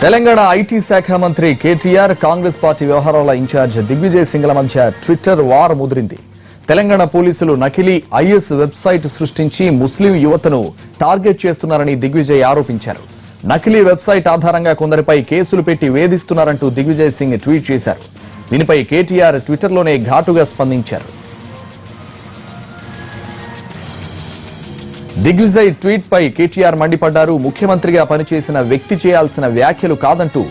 Telangana IT శాఖ మంత్రి KTR Congress party వ్యవహారాల ఇన్ఛార్జ్ దిగ్విజయ్ సింగ్ల మధ్య ట్విట్టర్ వార్ ముదిరింది. తెలంగాణ పోలీసులు నకిలీ ఐఎస్ వెబ్సైట్ సృష్టించి ముస్లిం యువతను టార్గెట్ చేస్తున్నారని దిగ్విజయ్ ఆరోపించారు. నకిలీ వెబ్సైట్ ఆధారంగా కొందరిపై కేసులు పెట్టి వేధిస్తున్నారంటూ దిగ్విజయ్ సింగ్ ట్వీట్ చేశారు. దీనిపై కేటీఆర్ ట్విట్టర్లోనే ఘాటుగా స్పందించారు. దిగ్విజయ్ ట్వీట్ పై కేటీఆర్ మండిపడ్డారు. ముఖ్యమంత్రిగా పనిచేసిన వ్యక్తి చేయాల్సిన వ్యాఖ్యలు కాదంటూ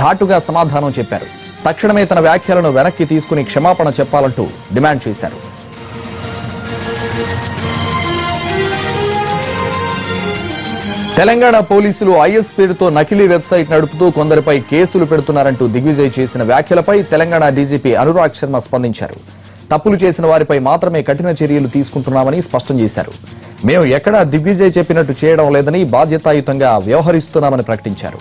ఘాటుగా సమాధానం చెప్పారు. తక్షణమే తన వ్యాఖ్యలను వెనక్కి తీసుకుని క్షమాపణ చెప్పాలంటూ డిమాండ్ చేశారు. తెలంగాణ పోలీసులు ఐఎస్ పేరుతో నకిలీ వెబ్సైట్ నడుపుతూ కొందరిపై కేసులు పెడుతున్నారంటూ దిగ్విజయ్ చేసిన వ్యాఖ్యలపై తెలంగాణ డీజీపీ అనురాగ్ శర్మ స్పందించారు. తప్పులు చేసిన వారిపై మాత్రమే కఠిన చర్యలు తీసుకుంటున్నామని స్పష్టం చేశారు. మేము ఎక్కడా దిగ్విజయ్ చెప్పినట్టు చేయడం లేదని, బాధ్యతాయుతంగా వ్యవహరిస్తున్నామని ప్రకటించారు.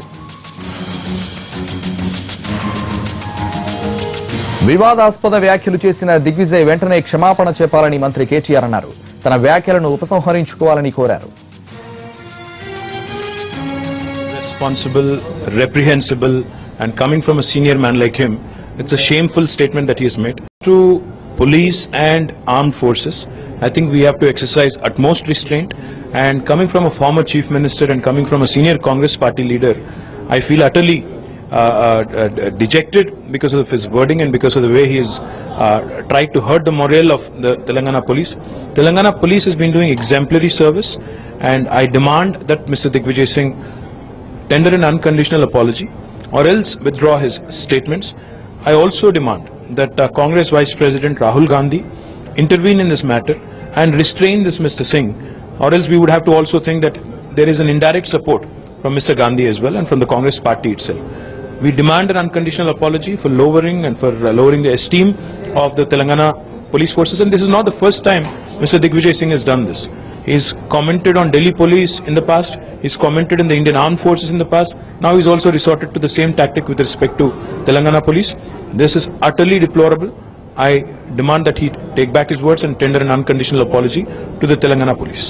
వివాదాస్పద వ్యాఖ్యలు చేసిన దిగ్విజయ్ వెంటనే క్షమాపణ చెప్పాలని మంత్రి కేటీఆర్ అన్నారు. తన వ్యాఖ్యలను ఉపసంహరించుకోవాలని కోరారు. Responsible, reprehensible, and coming from a senior man like him, it's a shameful statement that he has made. To police and armed forces, I think we have to exercise utmost restraint, and coming from a former chief minister and coming from a senior Congress party leader, I feel utterly dejected because of his wording and because of the way he has tried to hurt the morale of the Telangana police. Telangana police has been doing exemplary service, and I demand that Mr. Digvijay Singh tender an unconditional apology or else withdraw his statements. I also demand that Congress Vice President Rahul Gandhi intervene in this matter and restrain this Mr. Singh, or else we would have to also think that there is an indirect support from Mr. Gandhi as well and from the Congress party itself. We demand an unconditional apology for lowering lowering the esteem of the Telangana police forces, and this is not the first time Mr. Digvijay Singh has done this. He's commented on Delhi police in the past, he's commented in the Indian armed forces in the past, now he's also resorted to the same tactic with respect to Telangana police. This is utterly deplorable. I demand that he take back his words and tender an unconditional apology to the Telangana police.